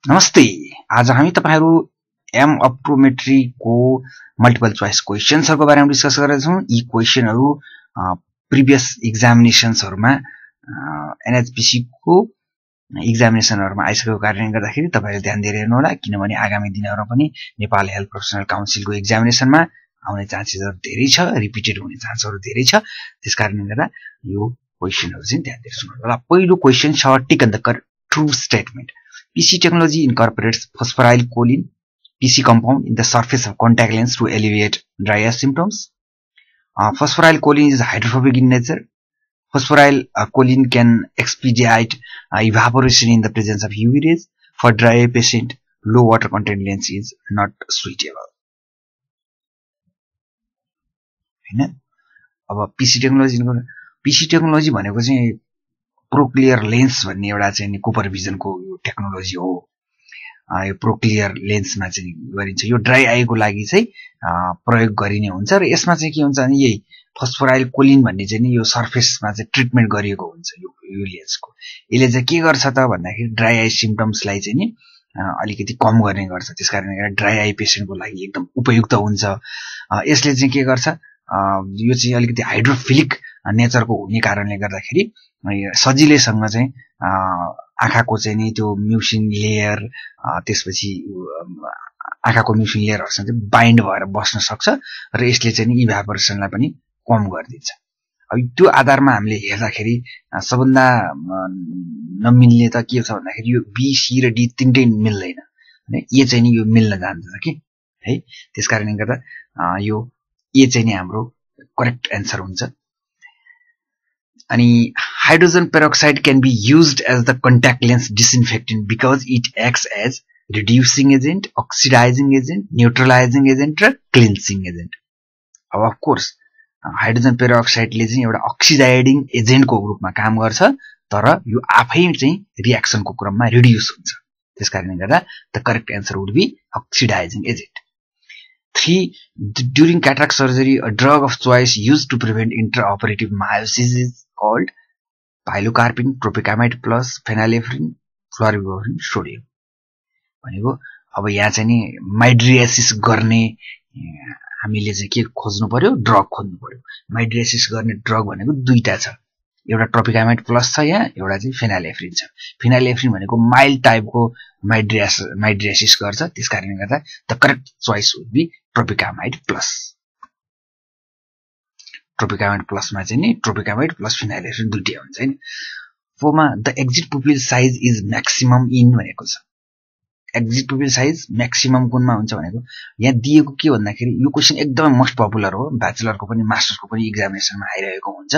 नमस्ते। आज हामी तपाईहरु एम अप्टोमेट्रीको मल्टिपल चोइस क्वेशन्सहरुको बारेमा डिस्कस गर्दैछौं। यी क्वेशनहरु प्रिभियस एक्जामिनेसन्सहरुमा एनएचपीसी को एक्जामिनेसनहरुमा आइसकेको कारणले गर्दाखेरि तपाईहरुले ध्यान दिएर हेर्नु होला, किनभने आगामी दिनहरुमा पनि नेपाल हेल्थ प्रोफेसनल काउन्सिलको एक्जामिनेसनमा आउने चान्सेसहरु धेरै छ, रिपिटेड हुने चान्सहरु धेरै छ। त्यसकारणले गर्दा यो क्वेशनहरु चाहिँ ध्यान दिएर सुन्नु होला। पहिलो क्वेशन छ, tick the true statement. PC technology incorporates phosphorylcholine PC compound in the surface of contact lens to alleviate dry eye symptoms. Phosphorylcholine is hydrophobic in nature. Phosphorylcholine can expedite evaporation in the presence of UV rays. For dry eye patient, low water content lens is not suitable. हैन? अब PC technology भनेको चाहिँ प्रोक्लियर lens भन्ने एउटा चाहिँ Cooper भिजनको यो technology हो। यो प्रोक्लियर लेन्समा चाहिँ गरिन्छ। यो ड्राई आईको लागि चाहिँ प्रयोग गरिने हुन्छ र यसमा चाहिँ के हुन्छ भने यही फस्फोराइलकोलिन भन्ने चाहिँ यो सरफेसमा चाहिँ ट्रिटमेन्ट गरिएको हुन्छ यो लेन्सको। यसले चाहिँ के गर्छ त भन्दाखेरि ड्राई आई सिम्पटम्सलाई चाहिँ नि अलिकति कम गर्ने गर्छ। त्यसकारणले गर्दा ड्राई आई पेशेन्टको लागि एकदम उपयुक्त हुन्छ। यसले चाहिँ के गर्छ, यो चाहिँ अलिकति हाइड्रोफिलिक नेचरको हुने कारणले गर्दाखेरि सजिलैसँग चाहिँ आँखाको चाहिँ नि त्यो म्युसिन लेयर, त्यसपछि आँखाको म्युसिन लेयरहरुसँग चाहिँ बाइन्ड भएर बस्न सक्छ र यसले चाहिँ नि इभ्यापोरेसनलाई पनि कम गरिदिन्छ। अब त्यो आधारमा हामीले हेर्दाखेरि सबभन्दा नमिल्ने त के छ भन्दाखेरि यो बी, सी र डी तीनटै मिल्दैन हैन। ए चाहिँ नि यो मिल्न जान्छ कि है। त्यसकारणले गर्दा यो ए चाहिँ नि हाम्रो करेक्ट एन्सर हुन्छ। अनि hydrogen peroxide can be used as the contact lens disinfectant because it acts as reducing agent, oxidizing agent, neutralizing agent र cleansing agent. अब अफ कोर्स हाइड्रोजन पेरोक्साइडले चाहिँ एउटा अक्सिडाइजिङ एजेन्टको रूपमा काम गर्छ, तर यो आफै चाहिँ रिएक्सनको क्रममा रिड्युस हुन्छ। त्यसकारणले गर्दा the correct answer would be oxidizing agent. 3. During cataract surgery, a drug of choice used to prevent intraoperative miosis is called pilocarpine, tropicamide plus phenylephrine, fluorouracil, sodium. भनेको अब यहाँ चाहिँ नि माइड्रियासिस गर्ने हामीले चाहिँ के खोज्नु पर्यो, ड्रग खोज्नु पर्यो। माइड्रियासिस गर्ने ड्रग भनेको दुईटा छ, एउटा ट्रोपिकामाइड प्लस छ, यहाँ एउटा चाहिँ फेनाइलेफ्रिन छ। फेनाइलेफ्रिन भनेको माइल्ड टाइपको माइड्रियासिस गर्छ। त्यसकारणले गर्दा the correct choice would be tropicamide plus. Tropicamide प्लसमा चाहिँ नि ट्रोपिकामाइड प्लस फेनाइलेफ्रिन दुईटै हुन्छ हैन। 4 मा the exit pupil size is maximum in भनेको छ। एक्जिट पुपिल साइज म्याक्सिमम कुनमा हुन्छ भनेको यहाँ दिएको के भन्दाखेरि यो क्वेशन एकदमै मोस्ट पपुलर हो, ब्याचलरको पनि मास्टर्सको पनि एक्जामिनेसनमा आइरहेको हुन्छ।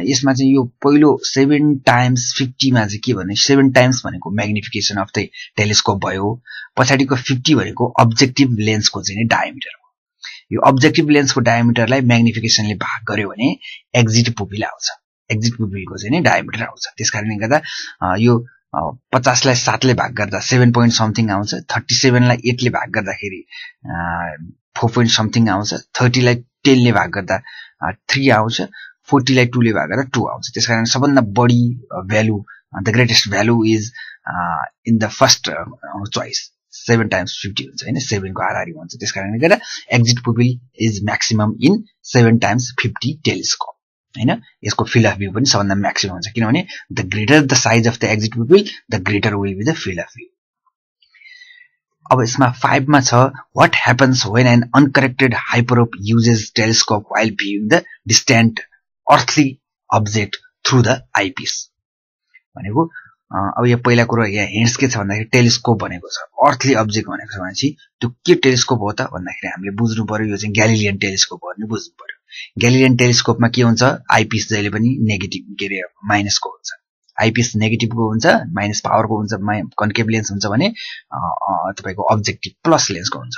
यसमा चाहिँ यो पहिलो 7 टाइम्स 50 मा चाहिँ के भने 7 टाइम्स भनेको म्याग्निफिकेसन अफ द टेलिस्कोप भयो, पछाडीको 50 भनेको अब्जेक्टिभ लेन्सको चाहिँ डायमिटर हो। यो अब्जेक्टिभ लेन्सको डायमिटरलाई म्याग्निफिकेसनले भाग गर्यो भने एक्जिट पुपिल आउँछ। एक्जिट पुपिलको चाहिँ डायमिटर आउँछ। त्यसकारणले गर्दा यो 50 लाई 7 ले भाग गर्दा 7 point समथिङ आउँछ। 37 लाई 8 ले भाग गर्दाखेरि 4 point समथिङ आउँछ। 30 लाई 10 ले भाग गर्दा 3 आउँछ। 40 लाई 2 ले भाग गर्दा 2 आउँछ। त्यसकारण सबभन्दा बढी value, the greatest value is in the first choice 7 times 50 हुन्छ हैन, 7 को आरआरई हुन्छ। त्यसकारणले गर्दा exit pupil is maximum in 7 times 50 telescope हैन। यसको फिल्ड अफ भ्यू पनि सबभन्दा म्याक्सिमम हुन्छ, किनभने the greater the size of the exit pupil the greater will be the field of view. अब यसमा 5 मा छ, what happens when an uncorrected hyperope uses telescope while viewing the distant earthly object through the eyepiece भनेको अब यो पहिला कुरा यहाँ हिन्ट्स के छ भन्दाखेरि टेलिस्कोप भनेको छ, अर्थली अब्जेक्ट भनेको छ भनेपछि त्यो के टेलिस्कोप हो त भन्दाखेरि हामीले बुझ्नु पर्यो यो चाहिँ ग्यालिलियन टेलिस्कोप हो भन्ने बुझ्नु पर्यो। ग्यालिलियन टेलिस्कोपमा के हुन्छ, आईपीस जहिले पनि नेगेटिभ के रे माइनसको हुन्छ। आईपीस नेगेटिभको हुन्छ, माइनस पावरको हुन्छ, कन्केभ लेन्स हुन्छ भने तपाईको अब्जेक्टिभ प्लस लेन्सको हुन्छ।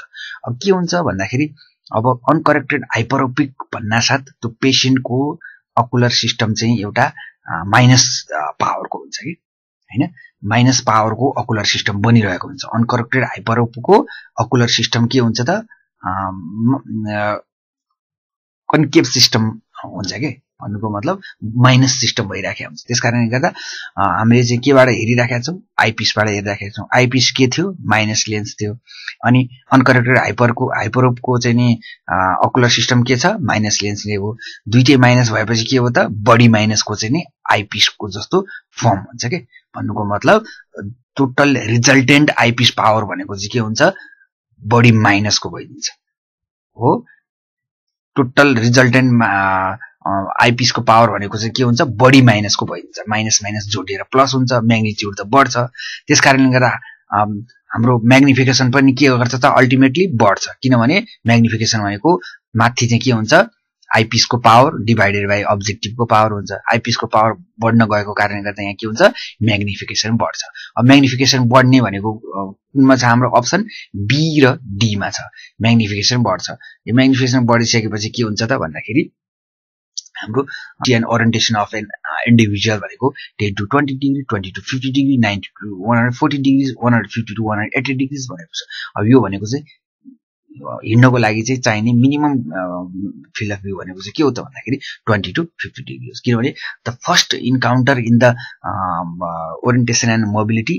अब के हुन्छ भन्दाखेरि अब अनकरेक्टेड हाइपरोपिक भन्नासाथ त्यो पेशेन्टको अकुलर सिस्टम चाहिँ एउटा माइनस पावरको हुन्छ कि हैन। माइनस पावरको अकुलर सिस्टम बनिरहेको हुन्छ। अनकरेक्टेड हाइपरोपको अकुलर सिस्टम के हुन्छ त कन्केभ सिस्टम हुन्छ के भन्नुको मतलब माइनस सिस्टम भइराखेको हुन्छ। त्यसकारणले गर्दा हामीले चाहिँ केबाट हेरिराखेका छौँ, आइपिसबाट हेरिराखेका छौँ। आइपिस के थियो, माइनस लेन्स थियो। अनि अनकरेक्टेड हाइपरोपको चाहिँ नि अकुलर सिस्टम के छ, माइनस लेन्सले हो। दुईटै माइनस भएपछि के हो त, बडी माइनसको चाहिँ नि आइपिसको जस्तो फर्म हुन्छ के। भन्नुको मतलब टोटल रिजल्टेन्ट आइपिस पावर भनेको चाहिँ के हुन्छ, बडी माइनसको भइदिन्छ हो। टोटल रिजल्टेन्ट आइपिसको पावर भनेको चाहिँ के हुन्छ, बडी माइनसको भइदिन्छ। माइनस माइनस जोडिएर प्लस हुन्छ, म्याग्निट्युड त बढ्छ। त्यसकारणले गर्दा हाम्रो म्याग्निफिकेसन पनि के गर्छ त, अल्टिमेटली बढ्छ। किनभने म्याग्निफिकेसन भनेको माथि चाहिँ के हुन्छ, आइपिसको पावर डिभाइडेड बाई अब्जेक्टिभको पावर हुन्छ। आइपिसको पावर बढ्न गएको कारणले गर्दा यहाँ के हुन्छ, म्याग्निफिकेसन बढ्छ। अब म्याग्निफिकेसन बढ्ने भनेको कुनमा छ, हाम्रो अप्सन बी र डी मा छ। म्याग्निफिकेसन बढ्छ। यो म्याग्निफिकेसन बढिसकेपछि के हुन्छ त भन्दाखेरि हाम्रो an orientation of an individual भनेको 10 to 20 degree, 20 to 50 degree, 90 to 140 degree, 150 to 180 degree भनेको छ। अब यो भनेको चाहिँ हिँड्नको लागि चाहिँ चाहिने मिनिमम फिल्ड अफ भ्यू भनेको चाहिँ के हो त भन्दाखेरि 20 to 50 डिग्री हो। किनभने the first encounter in the orientation and mobility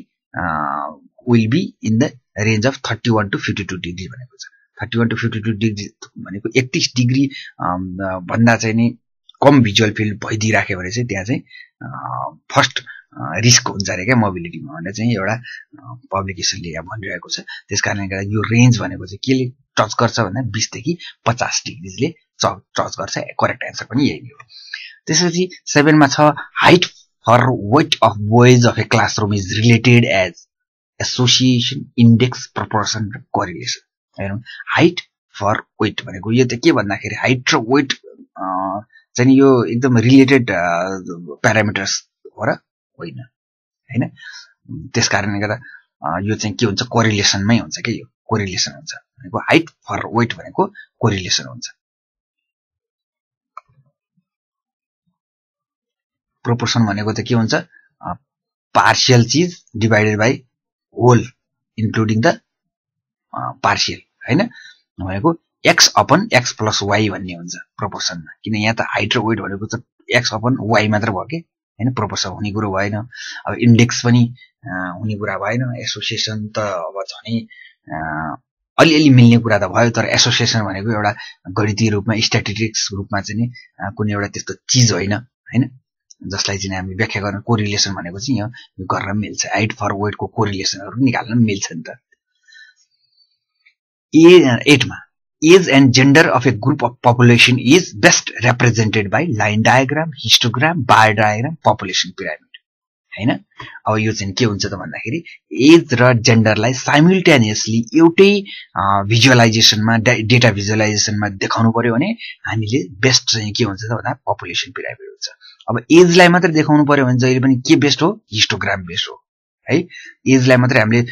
will be in the range of 31 to 52 degree भनेको छ। 31 to 52 डिग्री भनेको 31 डिग्री भन्दा चाहिँ नि कम भिजुअल फिल्ड भइदिइराख्यो भने चाहिँ त्यहाँ चाहिँ फर्स्ट रिस्क हुन्छ अरे क्या मोबिलिटीमा भनेर चाहिँ एउटा पब्लिकेसनले यहाँ भनिरहेको छ। त्यसकारणले गर्दा यो रेन्ज भनेको चाहिँ केले टच गर्छ भन्दा 20 देखि 50 डिग्रीले टच गर्छ। करेक्ट एन्सर पनि यही हो। त्यसपछि 7 मा छ, height for weight of boys of a classroom is related as association, index, proportion र कोरिलेसन। हेरौँ, हाइट फर वेट भनेको यो चाहिँ के भन्दाखेरि हाइट र वेट चाहिँ यो एकदम रिलेटेड प्यारामिटर्स हो र होइन, हैन। त्यसकारणले गर्दा यो चाहिँ के हुन्छ, कोरिलेसनमै हुन्छ के, यो कोरिलेसन हुन्छ भनेको हाइट फर वेट भनेको कोरिलेसन हुन्छ। प्रोपोर्सन भनेको त के हुन्छ, पार्शियल चिज divided by whole including the partial, हैन। भनेको X upon X plus Y भन्ने हुन्छ प्रोपोर्सनमा। किन यहाँ त हाइट र वेट भनेको त एक्स अपन वाई मात्र भयो के, हैन। प्रोपोर्सन हुने कुरो भएन। अब इन्डेक्स पनि हुने कुरा भएन। एसोसिएसन त अब झनै अलिअलि मिल्ने कुरा त भयो, तर एसोसिएसन भनेको एउटा गणितीय रूपमा, स्ट्याटिस्टिक्स रूपमा चाहिँ नि कुनै एउटा त्यस्तो चिज होइन, हैन, जसलाई चाहिँ हामी व्याख्या गर्न। कोरिलेसन भनेको चाहिँ यहाँ गर्न मिल्छ। हाइट फर वेटको कोरिलेसनहरू निकाल्न मिल्छ नि त। 8 मा, age and gender of a group of population is best represented by line diagram, histogram, bar diagram, population pyramid, हैन। अब यो चाहिँ के हुन्छ त भन्दाखेरि एज र जेन्डरलाई साइमल्टेनियसली एउटै भिजुअलाइजेसनमा, डेटा भिजुअलाइजेसनमा देखाउनु पर्यो भने हामीले बेस्ट चाहिँ के हुन्छ त भन्दा पपुलेसन पिरामिड हुन्छ। अब एजलाई मात्र देखाउनु पर्यो भने जहिले पनि के बेस्ट हो, हिस्टोग्राम बेस्ट हो, है। एजलाई मात्रै हामीले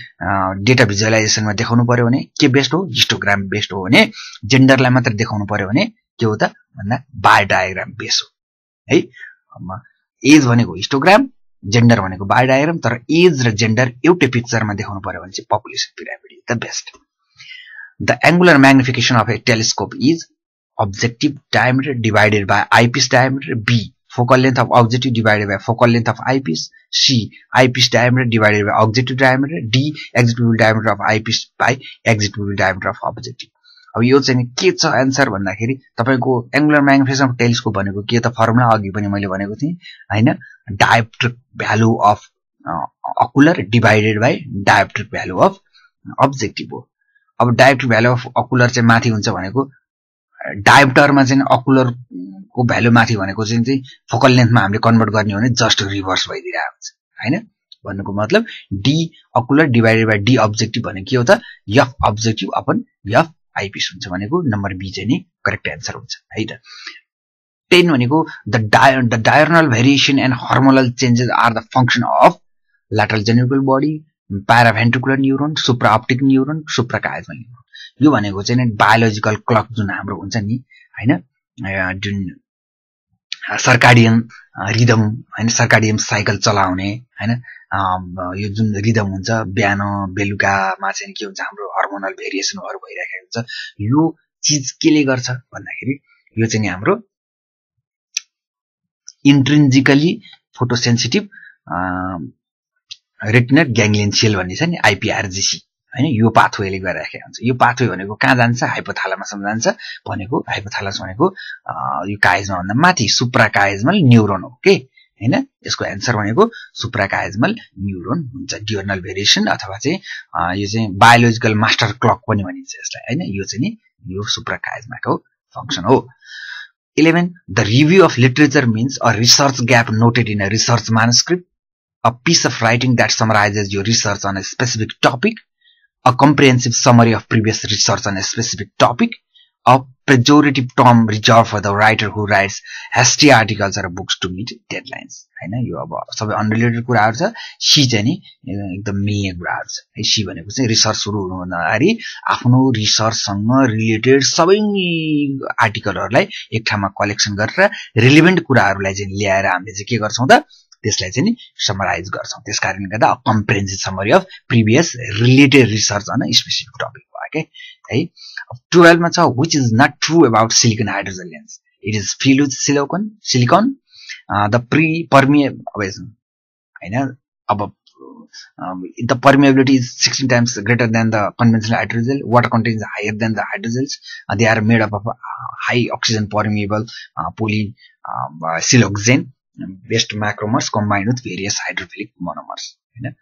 डेटा भिजुअलाइजेसनमा देखाउनु पर्यो भने के बेस्ट हो, हिस्टोग्राम बेस्ट हो भने जेन्डरलाई मात्र देखाउनु पर्यो भने के हो त भन्दा बार डायग्राम बेस्ट हो, है। एज भनेको हिस्टोग्राम, जेन्डर भनेको बार डायग्राम, तर एज र जेन्डर एउटै पिक्चरमा देखाउनु पर्यो भने चाहिँ population pyramid is the best. The angular magnification of a telescope is objective diameter divided by eyepiece diameter, B focal length of objective divided by focal length of eyepiece, C eyepiece diameter divided by objective diameter, D exit pupil diameter of eyepiece by exit pupil diameter of objective। अब यो चाहिँ के छ answer भन्दाखेरि तपाईको angular magnification of telescope भनेको के त फर्मुला अघि पनि मैले भनेको थिएँ, हैन। Dioptric value of ocular divided by dioptric value of objective हो। अब डायोप्ट्रिक भ्यालु अफ अकुलर चाहिँ माथि हुन्छ भनेको डायोप्टरमा चाहिँ अकुलर को भ्यालु माथि भनेको चाहिँ फोकल लेन्थमा हामीले कन्भर्ट गर्ने हो भने जस्ट रिभर्स भइदिरहेको हुन्छ, हैन। भन्नुको मतलब D ocular divided by D objective भनेको के हो त, F objective upon F eyepiece हुन्छ भनेको नम्बर बी चाहिँ नि करेक्ट एन्सर हुन्छ, है त। 10 भनेको the diagonal variation and hormonal changes are the function of lateral geniculate body, paraventricular neuron, supraoptic neuron, सुप्राकायजल न्युरोन। यो भनेको चाहिँ नि बायोलोजिकल क्लक जुन हाम्रो हुन्छ नि, हैन, जुन सर्काडियन रिदम, हैन, सर्काडियन साइकल चलाउने, हैन, यो जुन रिदम हुन्छ बिहान बेलुकामा चाहिँ के हुन्छ हाम्रो हार्मोनल भेरिएसनहरु भइरहेको हुन्छ। यो चीज केले गर्छ भन्दाखेरि यो चाहिँ नि हाम्रो इन्ट्रिन्जिकली फोटोसेन्सिटिभ रेटिनल ग्याङ्ग्लियन सेल भन्ने छ नि आइपीआरजीसी हैन यो पाथवेले गरिराखेको हुन्छ यो पाथवे भनेको कहाँ जान्छ हाइपोथालामसमा जान्छ भनेको हाइपोथालमस भनेको यो काइजमा भन्दा माथि सुप्राकाइजमल न्यूरोन हो के हैन यसको आन्सर भनेको सुप्राकाइजमल न्यूरोन हुन्छ डियोर्नल भेरिएसन अथवा चाहिँ यो चाहिँ बायोलोजिकल मास्टर क्लक पनि भनिन्छ यसलाई हैन यो चाहिँ नि यो सुप्राकाइजमाको फंक्सन हो 11 the review of literature means a research gap noted in a research manuscript a piece of writing that summarizes your research on a specific topic a comprehensive summary of previous research on a specific topic a pejorative term reserved for the writer who writes hasty articles or books to meet deadlines हैन यो अब सबै unrelated कुराहरु छ C चाहिँ नि एकदम मिल्ने कुराहरु छ है सी भनेको चाहिँ रिसर्च सुरु हुनुभन्दा अगाडि आफ्नो रिसर्च सँग रिलेटेड सबै आर्टिकलहरुलाई एक ठाउँमा कलेक्सन गरेर रिलेभेन्ट कुराहरुलाई चाहिँ ल्याएर हामीले चाहिँ के गर्छौं त त्यसलाई चाहिँ नि समराइज गर्छौं त्यसकारणले गर्दा comprehensive summary of previous related research on specific topic भयो के है 12 मा छ which is not true about silicon hydrogen lens it is filled with silicon the permeable हैन अब the permeability is 16 times greater than the conventional hydrogel water content is higher than the hydrogels they are made up of high oxygen permeable siloxane based macromers combined with various hydrophilic monomers हैन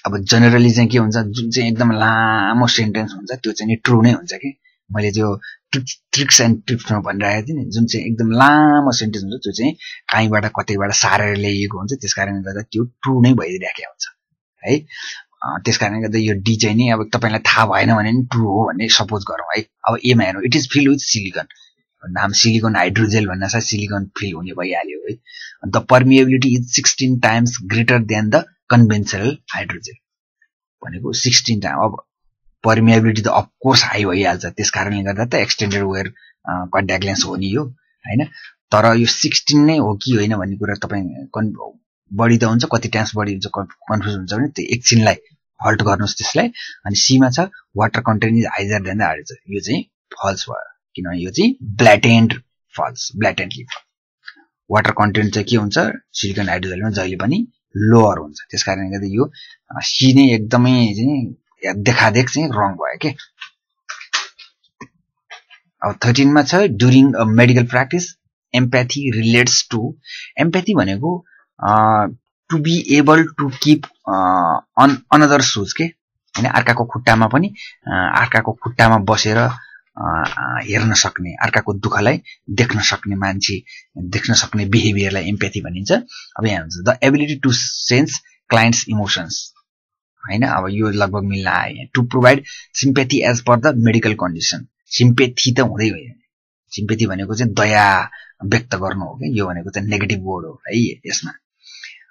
अब generally चाहिँ के हुन्छ जुन चाहिँ एकदम लामो sentence हुन्छ त्यो चाहिँ नि ट्रू नै हुन्छ के मैले त्यो ट्रिक्स एन्ड टिप्समा भनिरहेको थिएँ नि जुन चाहिँ एकदम लामो सेन्टेन्स हुन्छ त्यो चाहिँ कहीँबाट कतैबाट सारेर ल्याइएको हुन्छ त्यसकारणले गर्दा त्यो ट्रू नै भइरहेको हुन्छ है त्यसकारणले गर्दा यो डी चाहिँ नि अब तपाईलाई थाहा भएन भने नि ट्रू हो भन्ने सपोज गरौँ है अब ए मा हेर्नु it is filled with silicon नाम सिलिकन हाइड्रोजेल भन्ना छ सिलिकन फिल हुने भइहाल्यो है the permeability is 16 times greater than the conventional hydrogel भनेको 16 टाइम अब परमिएबिलिटी त अफ कोर्स हाई भइहाल्छ त्यसकारणले गर्दा त एक्सटेन्डेड वेयर कन्ट्याक्ट लेन्स हो नि यो हैन तर यो 16 नै हो कि होइन भन्ने कुरा तपाई बढी त हुन्छ कति टाइम्स बढी हुन्छ कन्फ्युज हुन्छ भने त्यो एकछिनलाई हल्ट गर्नुस् त्यसलाई अनि सी मा छ water content is higher than the hydrogen यो चाहिँ फल्स भयो किनभने यो चाहिँ ब्ल्याटेन्टली वाटर कन्टेन्ट चाहिँ के हुन्छ सिलिकन हाइड्रोजेलमा जहिले पनि लोअर हुन्छ त्यसकारणले गर्दा यो सी नै एकदमै चाहिँ देखादेख चाहिँ रङ भयो के अब 13 मा छ during a medical practice empathy relates to empathy भनेको to be able to keep on another shoes के हैन अर्काको खुट्टामा बसेर हेर्न सक्ने अर्काको दुःखलाई देख्न सक्ने मान्छे देख्न सक्ने बिहेभियरलाई एम्प्याथी भनिन्छ अब यहाँ हुन्छ the ability to sense clients emotions हैन अब यो लगभग मिल्न आयो to provide sympathy as per the medical condition sympathy त हुँदै होइन सिम्पैथी भनेको चाहिँ दया व्यक्त गर्नु हो के यो भनेको चाहिँ नेगेटिभ वर्ड हो है यसमा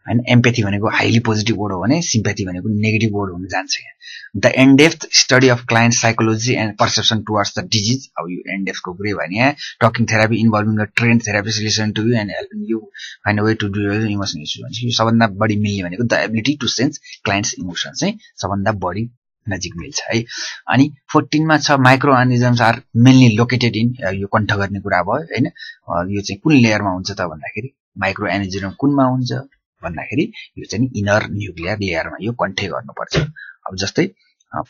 हैन एम्प्याथी भनेको हाइली पोजिटिभ वर्ड हो भने सिम्पैथी भनेको नेगेटिभ वर्ड हुन जान्छ the in-depth study of client psychology and perception towards the disease अब यो एन्डेप्थको कुरा भने talking therapy involving a trained therapist listen to you and helping you find a way to do your emotion issue भन्छ यो सबभन्दा बढी मिल्ने भनेको the ability to sense clients emotion चाहिँ सबभन्दा बढी नजिक मिल्छ है अनि 14 मा छ microorganisms are mainly located in यो कन्ठ गर्ने कुरा भयो हैन यो चाहिँ कुन लेयरमा हुन्छ त भन्दाखेरि माइक्रो अर्गानिजम कुनमा हुन्छ भन्दाखेरि यो चाहिँ इनर न्यूक्लियर लेयरमा यो कन्ठे गर्नुपर्छ अब जस्तै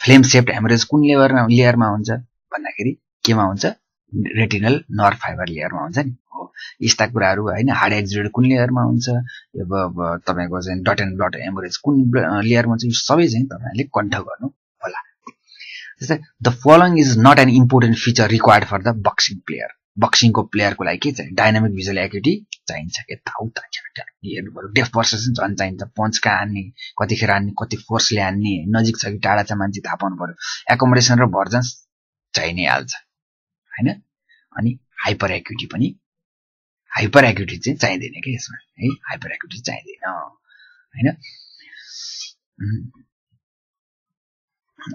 फ्लेम शेप्ड हेमरेज कुन लेयरमा हुन्छ भन्दाखेरि केमा हुन्छ रेटिनल नर्भ फाइबर लेयरमा हुन्छ नि हो यस्ता कुराहरु हैन हार्ड एक्जिडेड कुन लेयरमा हुन्छ अब तपाईको चाहिँ डट एन्ड ब्लड हेमरेज कुन लेयरमा हुन्छ यो सबै चाहिँ तपाईले कन्ठ गर्नु होला जस्तै the following is not an important feature required for the boxing player बक्सिङको प्लेयरको लागि के चाहिँ डायनामिक भिजुअल एक्युटी चाहिन्छ के थाउता हेर्नु डेफ पर्सेसन झन् चाहिन्छ पञ्च कहाँ हान्ने कतिखेर हान्ने कति फोर्सले हान्ने नजिक छ कि टाढा छ मान्छे थाहा पाउनु पर्यो एकोमोडेसन र भर्जन चाहिँ नै हाल्छ हैन अनि हाइपर एक्युटी चाहिँ चाहिँदैन के यसमा है हाइपर एक्युटी चाहिँदैन हैन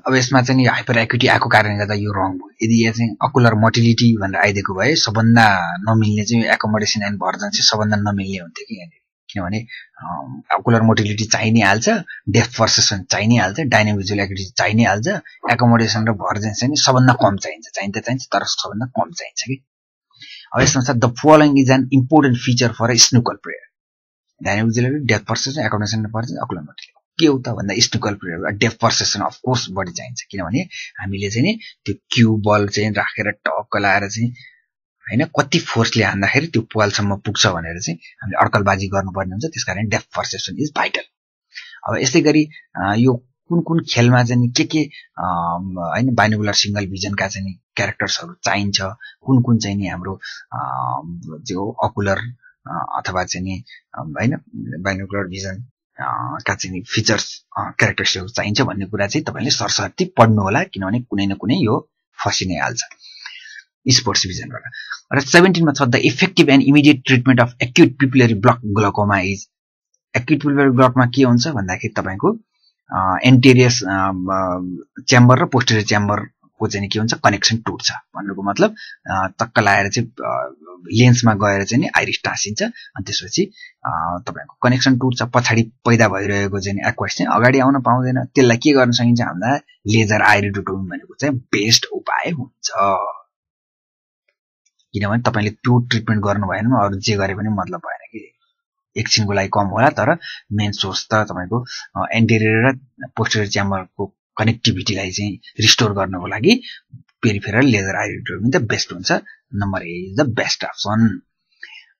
अब यसमा चाहिँ हाइपर एक्युटी आएको कारणले गर्दा यो रङ भयो यदि यहाँ चाहिँ अकुलर मोटिलिटी भनेर आइदिएको भए सबभन्दा नमिल्ने चाहिँ एकोमोडेसन एन्ड भर्जन चाहिँ सबभन्दा नमिल्ने हुन्थ्यो कि यहाँनिर किनभने अकुलर मोटिलिटी चाहिँ नै हाल्छ डेप्थ पर्सेप्सन चाहिँ नै हाल्छ डायनामिक भिजुअल एक्युटी चाहिँ नै हाल्छ एकोमोडेसन र भर्जन चाहिँ सबभन्दा कम चाहिन्छ तर सबभन्दा कम चाहिन्छ कि अब यसमा छ the following is an important feature for a snooker player dynamic relative depth perception accommodation perception ocular के हो त भन्दा snooker player depth perception of course बढी चाहिन्छ किनभने हामीले चाहिँ नि त्यो क्यू बल चाहिँ राखेर टक्क लाएर चाहिँ हैन कति फोर्सले हान्दाखेरि त्यो पालसम्म पुग्छ भनेर चाहिँ हामीले अड्कलबाजी गर्नुपर्ने हुन्छ त्यसकारण डेप्थ पर्सेप्सन इज भाइटल अब यसै गरी यो कुन खेलमा चाहिँ के हैन बाइनोकुलर सिंगल भिजनका चाहिँ क्यारेक्टर्सहरु चाहिन्छ कुन चाहिँ नि हाम्रो जो अकुलर अथवा चाहिँ नि हैन बाइनोकुलर भिजन का चाहिँ फिचर्स क्यारेक्टरिस्टिक्स चाहिन्छ भन्ने कुरा चाहिँ तपाईले सरसर्ती पढ्नु होला किनभने कुनै न कुनै यो फसिनै हाल्छ स्पोर्ट्स भिजनबाट र 17 मा छ the effective and immediate treatment of acute pupillary block glaucoma is acute pupillary ब्लकमा के हुन्छ भन्दाखेरि तपाईको एन्टेरियर च्याम्बर र पोस्टेरियर च्याम्बरको चाहिँ के हुन्छ कनेक्सन टुट्छ भन्नुको मतलब टक्क लाएर चाहिँ लेन्समा गएर चाहिँ नि आइरिस टाँसिन्छ अनि त्यसपछि तपाईको कनेक्सन टुट्छ पछाडी पैदा भइरहेको चाहिँ एक्वास चाहिँ अगाडि आउन पाउँदैन त्यसलाई के गर्न सकिन्छ भन्दा लेजर आइरिडोटोमी भनेको चाहिँ बेस्ट उपाय हुन्छ किनभने तपाईले त्यो ट्रिटमेन्ट गर्नु भएन अरु जे गरे पनि मतलब भएन कि एकछिनको लागि कम होला तर मेन सोर्स त तपाईको एन्टेरियर र पोस्टेरियर च्याम्बरको कनेक्टिभिटीलाई चाहिँ रिस्टोर गर्नको लागि पेरिफेरल लेजर आइरिडोटोमी त बेस्ट हुन्छ number A is the best option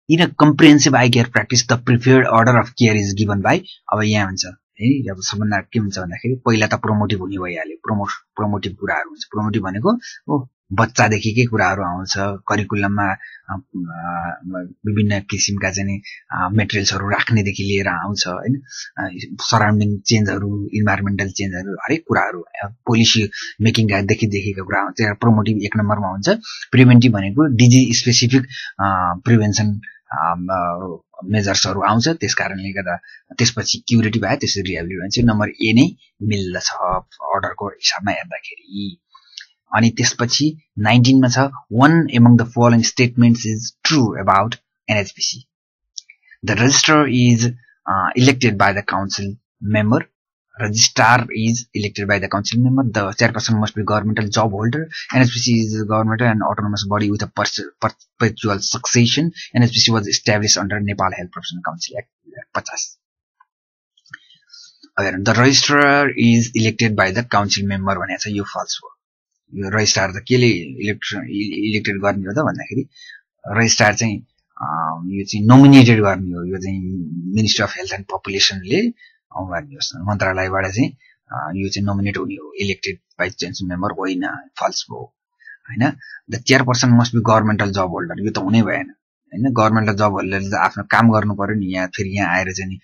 in a comprehensive I care practice the preferred order of care is given by अब यहाँ हुन्छ है अब सबभन्दा के हुन्छ भन्दाखेरि पहिला त प्रोमोटिभ हुने भइहाल्यो प्रोमोटिभ कुराहरु हुन्छ प्रोमोटिभ भनेको बच्चादेखिकै कुराहरु आउँछ करिकुलममा विभिन्न किसिमका चाहिँ मेटेरियल्सहरु राख्नेदेखि लिएर आउँछ हैन सराउन्डिङ चेन्जहरु इन्भाइरोमेन्टल चेन्जहरु हरेक कुराहरु पोलिसी मेकिङका देखिका कुरा आउँछ प्रोमोटिभ एक नम्बरमा हुन्छ प्रिभेन्टिभ भनेको डिजिज स्पेसिफिक प्रिभेन्सन मेजर्सहरु आउँछ त्यसकारणले गर्दा त्यसपछि क्युरेटिभ आयो त्यसपछि रिहेबिलिटेसन नम्बर ए नै मिल्दछ अर्डरको हिसाबमा हेर्दाखेरि अनि त्यसपछि 19 मा छ one among the following statements is true about NHPC. The registrar is elected by the council member. Registrar is elected by the council member. The chairperson must be governmental job holder. NHPC is a governmental and autonomous body with a perpetual succession. NHPC was established under Nepal Health Professional Council Act 50. The registrar is elected by the council member भनेको छ यो falls हो यो registrar त केले elected गर्ने हो त भन्दाखेरि रजिस्ट्रार चाहिँ यो चाहिँ नोमिनेटेड गर्ने हो यो चाहिँ मिनिस्ट्री अफ हेल्थ एन्ड पपुलेसनले गर्ने हो मन्त्रालयबाट चाहिँ यो चाहिँ नोमिनेट हुने हो इलेक्टेड बाइ चान्स मेम्बर होइन फल्स हो हैन the chairperson must be governmental job holder यो त हुनै भएन हैन गभर्नमेन्टल जब होल्डरले त आफ्नो काम गर्नु पर्यो नि यहाँ फेरि यहाँ आएर चाहिँ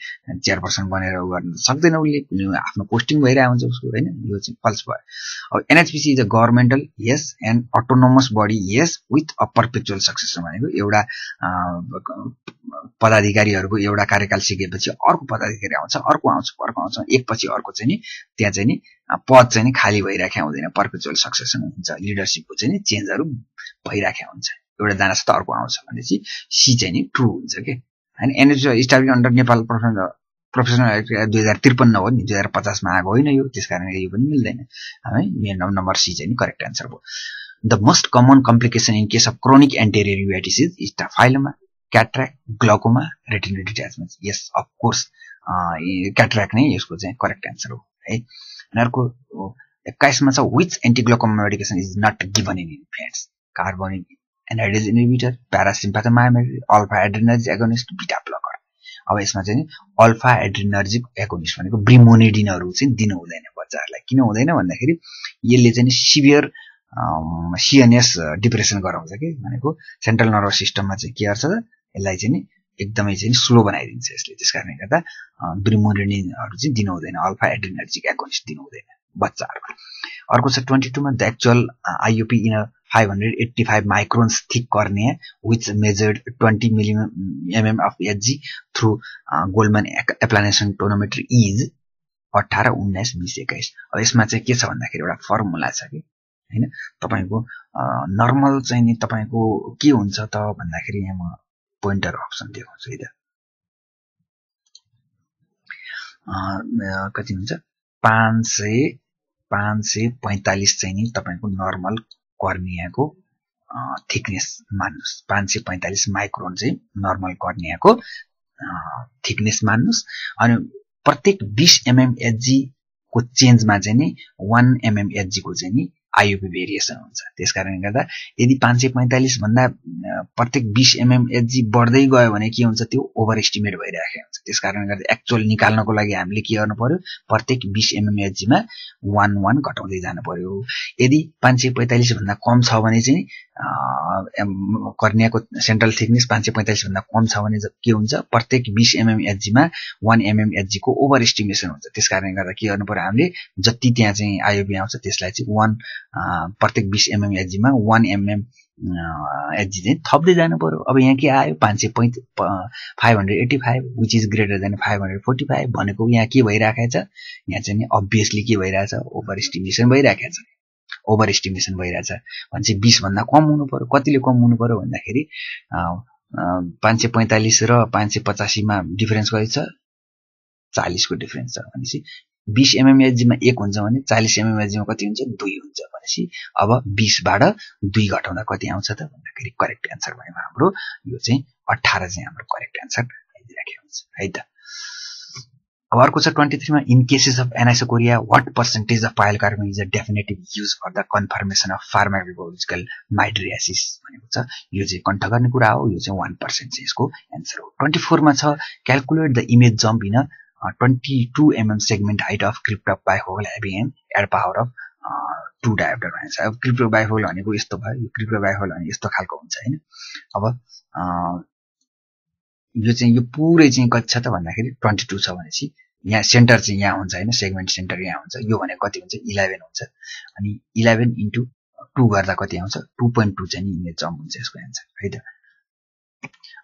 चेयरपर्सन बनेर गर्न सक्दैन उले आफ्नो पोस्टिङ भइरा हुन्छ उसको हैन यो चाहिँ फल्स भयो अब NHPC is a governmental yes and autonomous body yes with a perpetual successor भनेको एउटा पदाधिकारीहरुको एउटा कार्यकाल सिकेपछि अर्को पदाधिकारी आउँछ अर्को आउँछ एकपछि अर्को चाहिँ नि त्यहाँ चाहिँ नि पद चाहिँ नि खाली भइराख्या हुँदैन परपेचुअल सक्सेसन हुन्छ लिडरशिपको चाहिँ नि चेन्जहरु भइराख्या हुन्छ एउटा दाना त अर्को आउँछ भनेपछि सी चाहिँ नि ट्रु हुन्छ के हैन NHPC establish under Nepal professional act 2053 हो नि 2050 मा आएको होइन यो त्यसकारणले यो पनि मिल्दैन है मेन नम्बर सी चाहिँ नि करेक्ट आन्सर हो the most common complication in case of chronic anterior uveitis is staphyloma cataract glaucoma retinal detachment yes of course cataract नै यसको चाहिँ करेक्ट आन्सर हो है उनीहरुको 21 मा छ which antiglaucoma medication is not given in infants carbonic anhydrase inhibitor parasympathetic myometric alpha adrenergic agonist beta blocker अब यसमा चाहिँ अल्फा एड्रेनर्जिक एगोनिस्ट भनेको ब्रिमोनिडिनहरु चाहिँ दिनु हुँदैन बच्चाहरुलाई किन हुँदैन भन्दाखेरि यसले चाहिँ सिभियर सीएनएस डिप्रेसन गराउँछ के भनेको सेन्ट्रल नर्भस सिस्टममा चाहिँ के गर्छ यसलाई चाहिँ एकदमै चाहिँ स्लो बनाइदिन्छ यसले त्यसकारणले गर्दा ब्रिमोनिडिनहरु चाहिँ दिनु हुँदैन अल्फा एड्रेनर्जिक एगोनिस्ट दिनु हुँदैन बच्चाहरुमा अर्को छ 22 मा the actual IUP in 585 microns thick cornea which measured 20 mm of Hg through Goldman applanation tonometry is 18 19 20 21 अब यसमा चाहिँ के छ भन्दाखेरि एउटा फर्मुला छ के हैन तपाईको नर्मल चाहिँ नि तपाईको के हुन्छ त भन्दाखेरि यहाँ म पोइन्टर अप्सन देखाउँछु है त कति हुन्छ 545 चाहिँ नि तपाईको नर्मल कर्नियाको थिकनेस मान्नुस् 545 माइक्रोन चाहिँ नर्मल कर्नियाको थिकनेस मान्नुस् अनि प्रत्येक 20 mm एचजी को चेन्जमा चाहिँ नि 1 mm एचजी को चाहिँ नि आईयूपी भेरिएसन हुन्छ त्यसकारणले गर्दा यदि 545 भन्दा प्रत्येक 20 mm एचजी बढ्दै गयो भने के हुन्छ त्यो ओभर एस्टिमेट भइरहेको हुन्छ त्यसकारणले गर्दा एक्चुअल निकाल्नको लागि हामीले के गर्नु पर्यो प्रत्येक 20 mm एचजी मा 1 घटाउँदै जानु पर्यो यदि 545 भन्दा कम छ भने चाहिँ कर्नियाको सेन्ट्रल थिकनेस 545 भन्दा कम छ भने के हुन्छ प्रत्येक 20 mm एचजी मा 1 mm एचजी को ओभर एस्टिमेसन हुन्छ त्यसकारणले गर्दा के गर्नु पर्यो हामीले जति त्यहाँ चाहिँ आईयूपी आउँछ त्यसलाई चाहिँ प्रत्येक 20 mm एचजी मा 1 mm एचजी चाहिँ थप्दै जानु पर्यो अब यहाँ के आयो 585 व्हिच इज ग्रेटर देन 545 भनेको यहाँ के भइराखेको छ यहाँ चाहिँ नि अब्भियसली के भइराछ ओभर एस्टिमेसन भइराखेको छ ओभर एस्टिमेसन भइराछ भने 20 भन्दा कम हुनु पर्यो कतिले कम हुनु पर्यो भन्दाखेरि 545 र 585 मा डिफरेन्स कति छ 40 को डिफरेन्स छ भनेपछि 20 mm एचजी मा 1 हुन्छ भने 40 mm एचजी मा कति हुन्छ 2 हुन्छ भनेपछि अब 20 बाट 2 घटाउँदा कति आउँछ त भन्दाखेरि करेक्ट आन्सर भनेको हाम्रो यो चाहिँ 18 चाहिँ हाम्रो करेक्ट आन्सर आइदिराखेको हुन्छ है त अब अर्को छ 23 मा in cases of anisocoria what percentage of pilocarpine is a definitive use for the confirmation of pharmacological mydriasis भनेको छ यो चाहिँ कन्ठ गर्ने कुरा हो यो चाहिँ 1% चाहिँ यसको आन्सर हो 24 मा छ calculate the image jump in 22 mm segment height of crypto bifocal having an add power of 2 diopter भन्छ अब crypto bifocal भनेको यस्तो भयो यो crypto bifocal भने यस्तो खालको हुन्छ हैन अब यो चाहिँ यो पुरै चाहिँ कति छ त भन्दाखेरि 22 छ भनेपछि यहाँ सेन्टर चाहिँ यहाँ हुन्छ हैन सेगमेन्ट सेन्टर यहाँ हुन्छ यो भनेको कति हुन्छ 11 हुन्छ अनि 11 * 2 गर्दा कति आउँछ 2.2 चाहिँ इमेज जम्प हुन्छ यसको आन्सर है त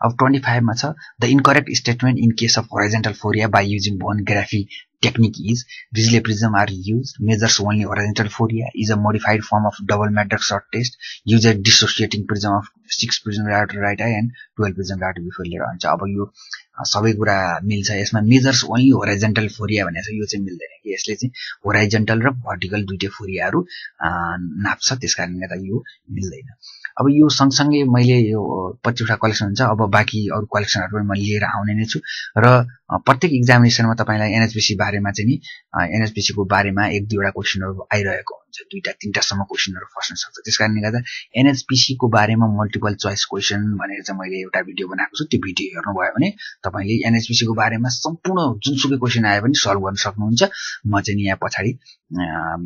अब 25 मा छ the incorrect statement in case of horizontal phoria by using bone graphy technique is Risley prism are used measures only horizontal foria is a modified form of double matrix short test uses dissociating prism of 6 prism right to right eye and 12 prism right before later हुन्छ अब यो सबै कुरा मिल्छ यसमा measures only होराइजन्टल phoria भनेको छ यो चाहिँ मिल्दैन कि यसले चाहिँ होराइजन्टल र भर्टिकल दुईटै फोरियाहरु नाप्छ त्यसकारणले गर्दा यो मिल्दैन अब यो सँगसँगै मैले यो 25 वटा कलेक्सन हुन्छ अब बाँकी अरु कलेक्सनहरु पनि म लिएर आउने नै छु र प्रत्येक एक्जामिनेसनमा तपाईलाई एनएचपीसी बारेमा चाहिँ नि एनएचपीसी को बारेमा एक दुईवटा क्वेशनहरु आइरहेको हुन्छ दुईटा तीनटा सम्म क्वेशनहरु फस्न सक्छ त्यसकारणले गर्दा एनएचपीसी को बारेमा मल्टिपल चोइस क्वेशन भनेर चाहिँ मैले एउटा भिडियो बनाएको छु त्यो भिडियो हेर्नु भयो भने तपाईले एनएचपीसी को बारेमा सम्पूर्ण जुनसुकै क्वेशन आए पनि सल्भ गर्न सक्नुहुन्छ म चाहिँ यहाँ पछाडी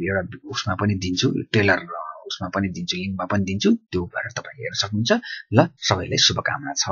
एउटा उसमा पनि दिन्छु टेलर उसमा पनि दिन्छु लिंकमा पनि दिन्छु त्यो भएर तपाईले हेर्न सक्नुहुन्छ ल सबैलाई शुभकामना छ